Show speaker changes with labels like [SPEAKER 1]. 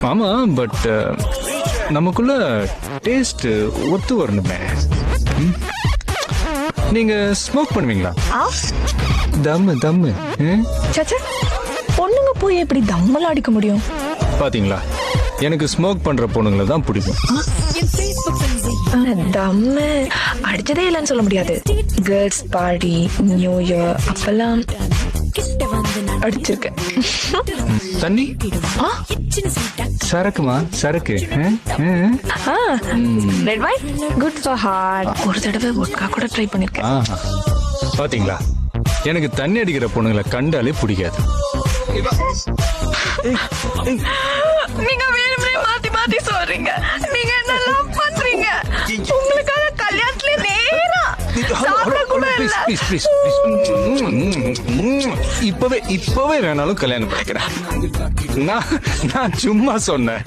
[SPEAKER 1] ஆமா, பட் நமக்குள்ள டேஸ்ட் ஒத்து வரணுமே. ம்? நீங்க ஸ்மோக் பண்ணுவீங்களா? தம்மு தம்மு.
[SPEAKER 2] சச்சா, பொண்ணுங்க போய் எப்படி தம்மலாம் அடிக்க முடியும்?
[SPEAKER 1] பாத்தீங்களா, எனக்கு ஸ்மோக் பண்ற பொண்ணுங்களை தான் பிடிக்கும்.
[SPEAKER 2] தம்மு அடிச்சதே இல்லைன்னு சொல்ல முடியாது. கேர்ள்ஸ் பார்ட்டி, நியூ இயர் அப்பெல்லாம் அடிச்சிருக்கேன்.
[SPEAKER 1] தண்ணி சரக்குமா? சரக்கு
[SPEAKER 2] red wine good for heart. ஒரு தடவை வோட்கா கூட ட்ரை பண்ணிருக்கேன்.
[SPEAKER 1] பாத்தீங்களா, எனக்கு தண்ணி அடிக்கிற பொண்ணுங்களை கண்டாலே பிடிக்காது.
[SPEAKER 2] நீங்க வேணும்னே மாத்தி மாத்தி சொல்றீங்க. நீங்க என்ன லவ் பண்றீங்க? உங்களுக்காக கல்யாணத்துல நேரா சாப்பிட கூட இல்ல.
[SPEAKER 1] இப்பவே வேணாலும் கல்யாணம் பண்ணிக்கிறேன். நான் சும்மா சொன்னேன்.